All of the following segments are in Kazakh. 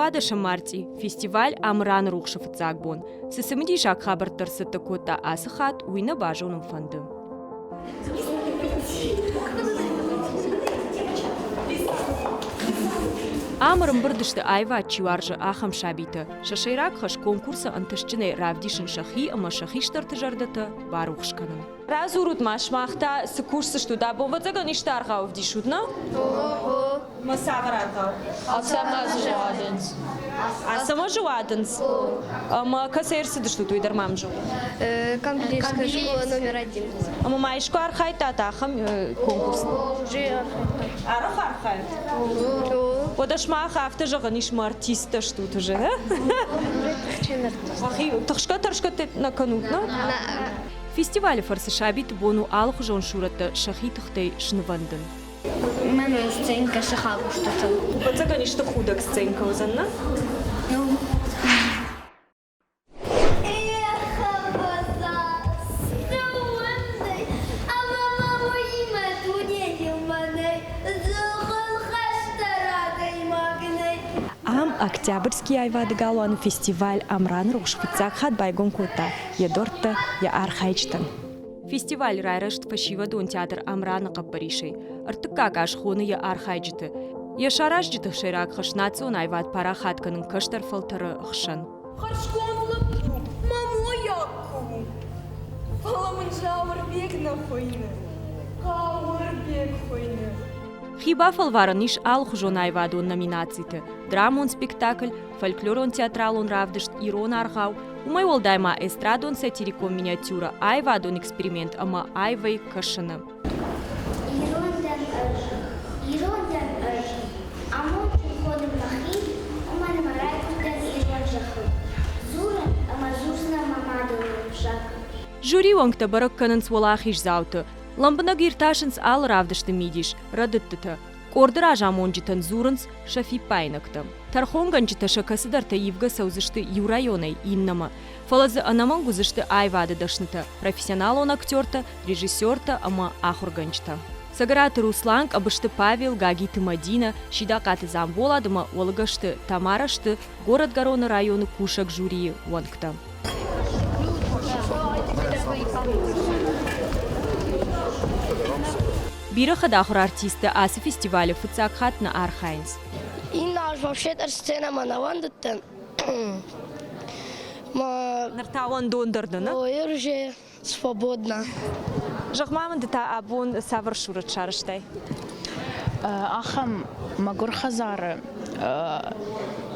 Уада Шамарти, фестиваль Амран Рухшев Цагбон. Сесемди шак хабар тырсыты кота асыхат уйна бажоным фанды. Амрым бырдышты айва чуаржы ахам шабиты. Шашайрак хаш конкурса антышчыны равдишын шахи, ама шахиштарты жардыты барухшканын. Раз урут машмахта с курсы что да бомбацага ништарга вдишудна? Масаварага. Асамажуаденс. Асамажуаденс. Ама касерсы что tu идар мамжу? Камбилийская школа номер 1. Ама майшку архайта тахам конкурс. Архархай. Подашмаха автожага нишма артиста что ты же, да? Ахи, тахшка ты на канутна? Фестиваль фарсашабит бону алхужон шурата шахитахтай шнванден. Мене сценка шахагу что-то. Подзага ништо худак сценка узанна? Октябрьский айвады галуан фестиваль Амран Рухшвицак хат байгон кота, ядорта я архайчтан. Фестиваль райрашт фашива дон театр Амрана капаришей. Артыка гашхуны я архайчты. Я шаражджты шерак хашнацион айвад пара хатканын каштар фалтары хшан. Хашконлы мамо яку. Халамын жауыр бек на хойны. Хауыр бек хойны. Хиба фалвара ниш алхужон айвадон номинациите. Драмон спектакль, фольклорон театралон равдышт ирон архау. Умай олдайма эстрадон сатирикон миниатюра айвадон эксперимент, ама айвай кашана. Ирондан ыржы. Амон ходым махи, оман марайкудан ирон жахы. Зуран, ама зурсна мамадон жак. Жюри онгта барак канын сволахиш зауты. Ламбына гирташынс ал равдышты мидиш, радыттыты. Кордыр ажамонжитын зурынс шафи пайнакты. Тархонганжиты шакасыдарты евга саузышты юрайонай иннама. Фалазы анаман гузышты айвады дашныты. Профессионал он актерта, режиссерта, ама ахурганжта. Сагараты Русланг абышты Павел, Гагиты Мадина, Шидакаты Замболадыма, Олгашты Тамарашты, город Гарона районы Кушак жюри онгта. Бираха дахур артисты асы фестиваля Фыцакхат на Архайнс. И наш вообще-то сцена манавандыттен. Нартауан дондырды, на? Ой, уже свободно. Жахмамын дыта абун савар шурат шарыштай. Ахам магур хазары.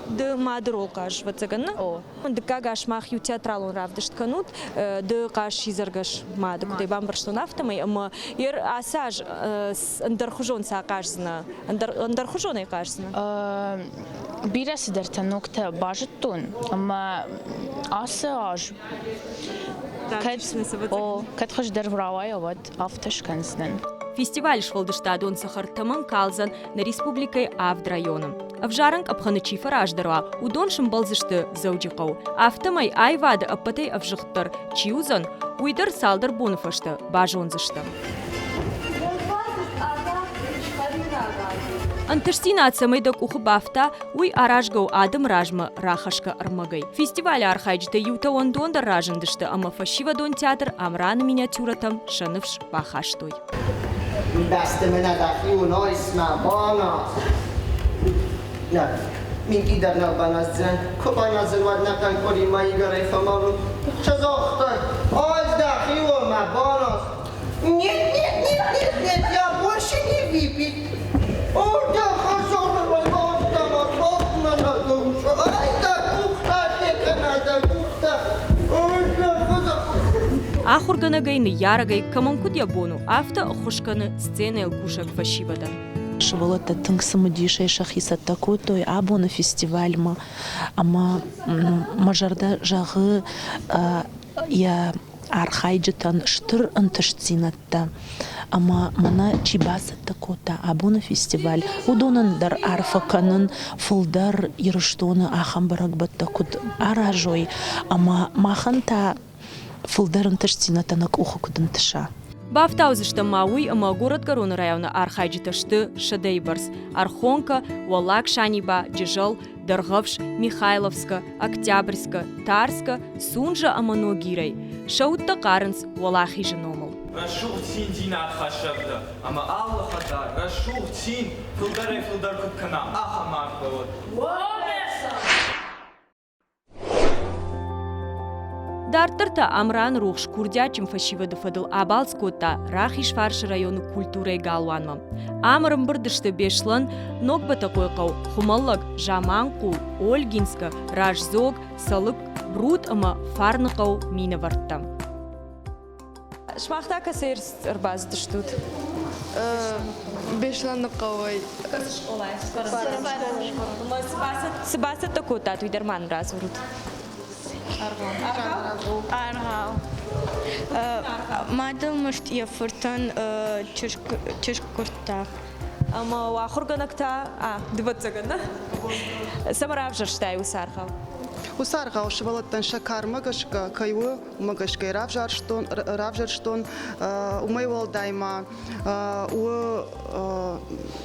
Ды мадыр олқаш вацаганна? О. Дыка гаш мах ю театралон равдышт канут, ды гаш изаргаш мады кудай бамбарштон автомай, ама ер асаж андархужон сақашзна, андархужон айқашзна. Бирасы дәрті нокта бажыттун, ама асы аж. Кәт хыш дәр вравай авад автош канснен. Фестиваль швалдыштадон сахар таман калзан на республикой Авд районом. Авжаранг абханычи фараждарва, удон шымбалзышты заудикау. Автомай айвады аппатай авжыхтар, чиузан, уйдар салдар бонуфашты, бажонзышты. Антышсина атсамайдак ухы бафта, уй аражгау адым ражма рахашка армагай. Фестиваль архайджды юта ондонда ражындышты, ама фашивадон театр Амраны миниатюратам шаныфш бахаштой. دست من ندخی اونا اسمم بانا نه میگی در نبانا زن کبانا زنواد نکن کلی مایی گره فمارو چزاختن آز دخی و مبانا нет, я больше не выпить. О, да, хорошо, на душу. Ай, да, кухта, тека надо, кухта. Ой, да, Ахурганагайны ярагай каманкуд ябону, авто охушканы сцены кушак фашивадан. Швалата тыңсымы дишай шахиса такой той абона фестивальма, ама мажарда жағы я архайджитан штыр антышцинатта. Ама мана чибаса такота абона фестиваль. Удонан дар арфаканын фулдар ирыштоны ахам баракбат такут аражой. Ама маханта фулдарын тышцинатанак уху кудын тыша. Бафтаузышта Мауи ама город Гарон района Архайджиташты Шадейбарс, Архонка, Уалак Шаниба, Джижал, Даргавш, Михайловска, Октябрьска, Тарска, Сунжа Аманогирей, Шаутта Каренс, Уалахи Женомал. Рашух тин динат хашабда, ама Аллах ада, рашух тин филдаре филдар куткана, аха мархавод. Дартарта Амран Рухш Курдячим фашива дефадыл Абалскота, Рахиш Фарш району культурой Галванма. Амрам бырдышты бешлан, Ногбата койқау, Хумаллаг, Жаманку, Ольгинска, Рашзог, Салык, Брут ама Фарнықау Минавартта. Шмахта касерс арбазды штут? Бешланы қауай. Сыбасат такота, туйдарман разурут. Аргау. Мадал мышт яфыртан чешкурта. Ама уахурганакта, двадцагана. Самаравжарштай усархау. Усаргау швалаттан шакар магашка кайвы магашка равжарштон умайвал дайма у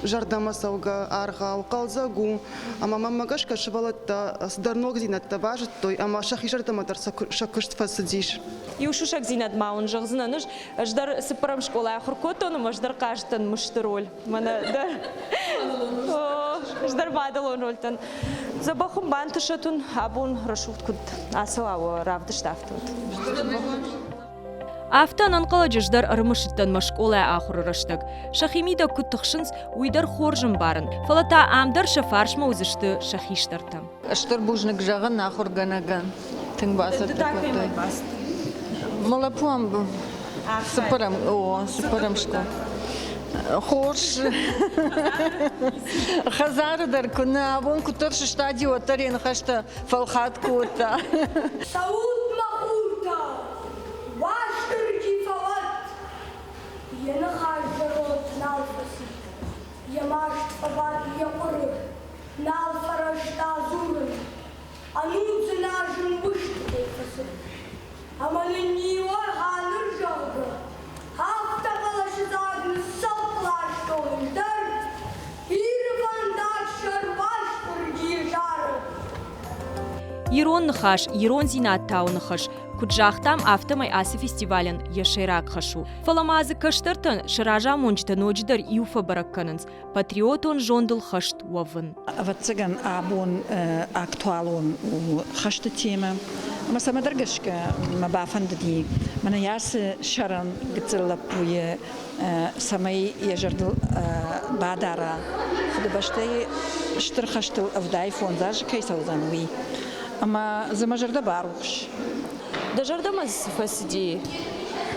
жардамасауга аргау қалзагу ама магашка швалатта сдарног зинатта важит той ама шахишартаматар шакышт фасадиш. Юшушак зинат маун жагзнаныш ждар сыпарам школа ахуркотон ама ждар каштан мыштыроль. Мана да. Ждар бадалон рольтан. Забахум бантышатун абун рашуткут асауа равдыштафтут. Афтан анқала жждар армышыттан машкола ахуры раштаг. Шахимида куттықшынс уйдар хоржым барын. Фалата амдар шафаршма узышты шахиштарта. Штар бужник жағын ахурганаган. Тың басыр такой. Малапуам был. Сыпарам школ. Хорш. Хазардар куна вон кутарш стадио тарин хашта фалхат кута. Сауд махута. Ваштырки фалат. Яна хаждарот налфаси. Ямашт фабат якуры. Налфарашта зуры. Анунцы нашим выштыки фасы. Амалини органыр жағы. Hafta başı zaten saplaştı oyunlar. İrvandaşlar baştır ciğer. Ирон нахаш, Ирон зинат тау нахаш. Куджахтам автомай асы фестивален яшерак хашу. Фаламазы каштыртын шыража мончта ночдар иуфа баракканынс. Патриотон жондыл хашт уавын. Ватсаган абон актуалон хашты тема. ما سمدرجش ما بعفندي من ياس شرن قتل بوي سمي يجرد بعدارا خد بشتي اشترخشت الافداي فونزاج كيس وزنوي اما زي ما جرد باروش ده جرد ما فسدي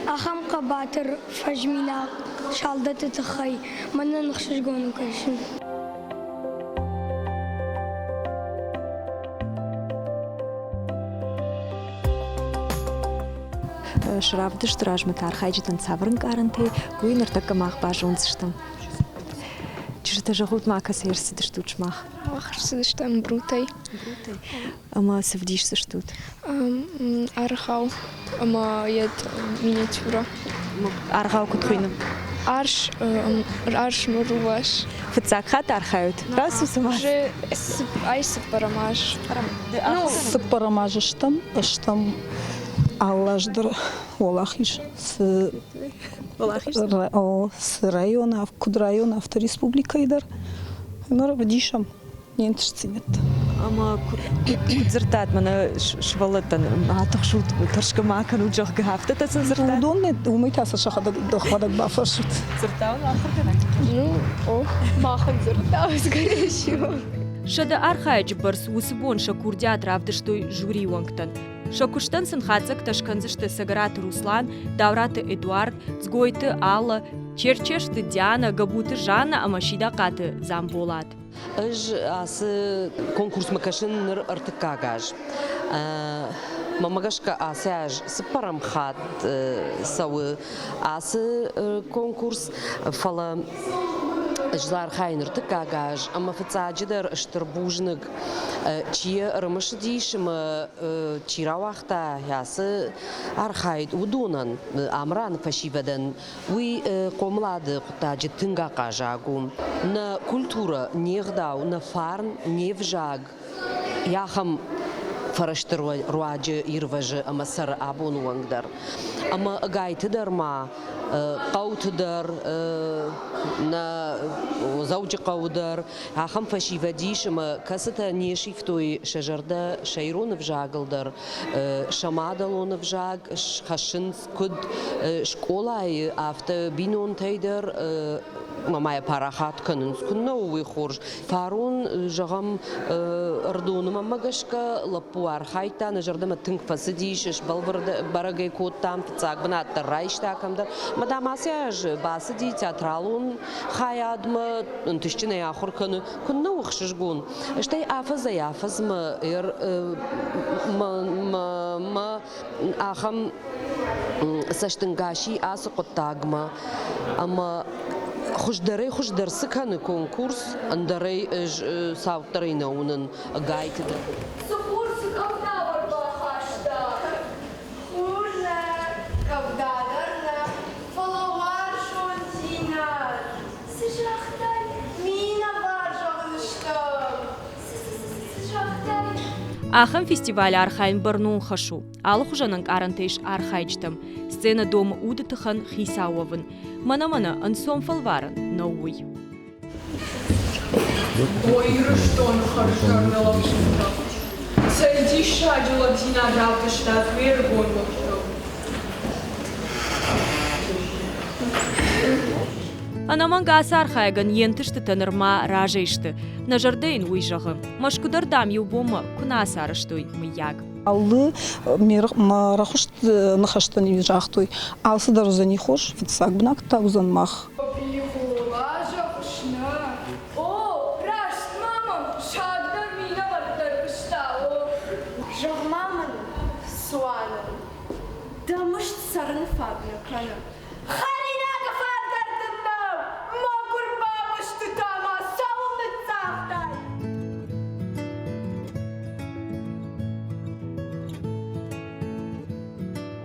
أخم قباتر فجمينا شالدت تخي من نخشش جونو كشن Шравдыш тражмы тархайджитан саврын каранте, куинер такамах бажунсштам. Чижта жагут макас ерсидыш тучмах. Ахшидыштан брутай. Ама савдишсы штут. Архау. Ама ед миниатюра. Архау кутхуйным. Арш муруваш. Фыцакхат архают. Расу сама. Же айсы парамаш. сыпарамажыштам ыштам аллаждыр олахиш с района кудрайона автореспубликайдар нора вдишам нентшцинет Ама кудзыртат мана швалатан атах шут таршка макан уджах гахта та зыртат. удонне умайтаса шахада дохвадак бафашут Зыртау ахыргана. Ну, махан зыртау скорее. Шада архайдж барс усыбон шакурдят равдыштой жюри уангтан. Шакуштан сынхацак ташканзышты Сагарат Руслан, Давраты Эдуард, Цгойты Алла, Черчешты Диана, Габуты Жанна, Амашида Каты Замболат. Ыж асы конкурс макашын ныр артыкагаж. Мамагашка асяж сыпарам хат сауы асы конкурс фала Жлар хайнер тыкагаж, ама фацаджидер штербужнык чи рымышдишим чиравахта ясы архайд удунан амран фашивадан уи комлады кутаджи тынга кажагу на культура негдау на фарн невжаг яхам фараштыр руаджи ирважи ама сар абун вангдар ама гайтыдар ма قوتدر نا زوج قودر هم فشيفديش ما كسته نيشيفتوي شجرده شيرون فجاغلدر شمادلون فجاغ خشنس كد شكولاي افت بينون تيدر مامايا باراخات كننس كنو ويخورج فارون جغم اردون ماماغشكا لبوار خايتا نجرده ما تنك فسديش بالبرد برغي كوت там цак бнат райштакамда мадам асяж басди театралун хаядма унтишчине ахурканы кунну ухшжгун штей афаза яфазма эр ма ахам саштынгаши асыqottagma ама خشدري خشدر سكان كونكورس اندري ساوترينا ونن غايتد Ахам фестиваль архайн барнун хашу. Алы хужананг арантеш архайчтам. Сцена дома удытыхан хисауавын. Мана-мана ансом фалваран науй. Ой, рыштон харшарна лапшинта. Сойди шаджи лапзина далтышта вербон лапшта. Анаман гасар хайган ентышты танырма ражешты. Нажардейн уйжағы. Машкудар дам юбома кунасарыштой мыяг. Аллы марахуш нахаштан южахтой. Алсы дарузан ихош, фитсак бнакта узан мах.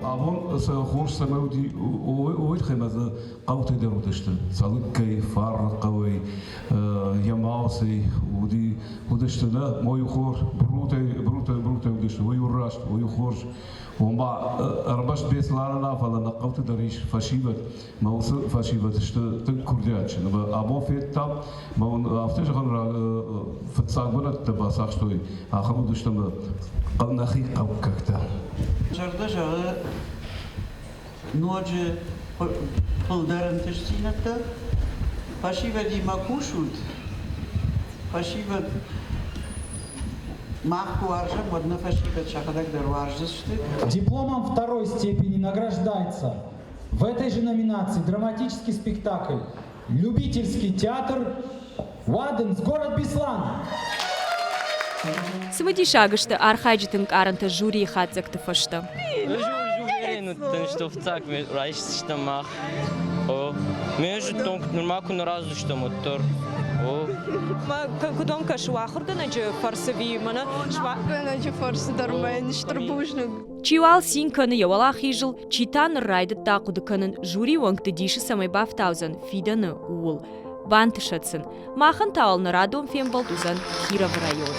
Авон خورش سماودي ويد خمزة قوت درو تشتن صالك كي فار قوي يماوسي ودشتنا موي خور بروتي ودشت ويوراش ويخورش وما ربش بيس لارنا فلنا قوت دريش فشيبت ما وصل فشيبت تشت تكردياتش نبا أبو فيت تام ما أفتش غن فتساقبنا تبا ساقشتوي آخر دشتنا قلنا خي قوككتا جردجا نوجه پلدرن تشتینتا پاشیو دیما کوشود پاشیو махку аржа модна фашиба чахадак дарваржишты. Дипломом второй степени награждается в этой же номинации драматический спектакль «Любительский театр Ваденс, город Беслан». Сымади шагышты архайджитын каранты жюри хатзакты фашты. Что в цак райшта мах. О, между том, нормально на разу что мотор. О, кудом кашу ахурда наджи фарсави мана шва. Наджи фарсы дармен штрбужник. Чиуал синканы явала хижил читан райдат такудыканын жюри вангты диши самай бафтаузан фиданы уул. Бантышатсын. Махан таалны радом фембалдузан Киров район.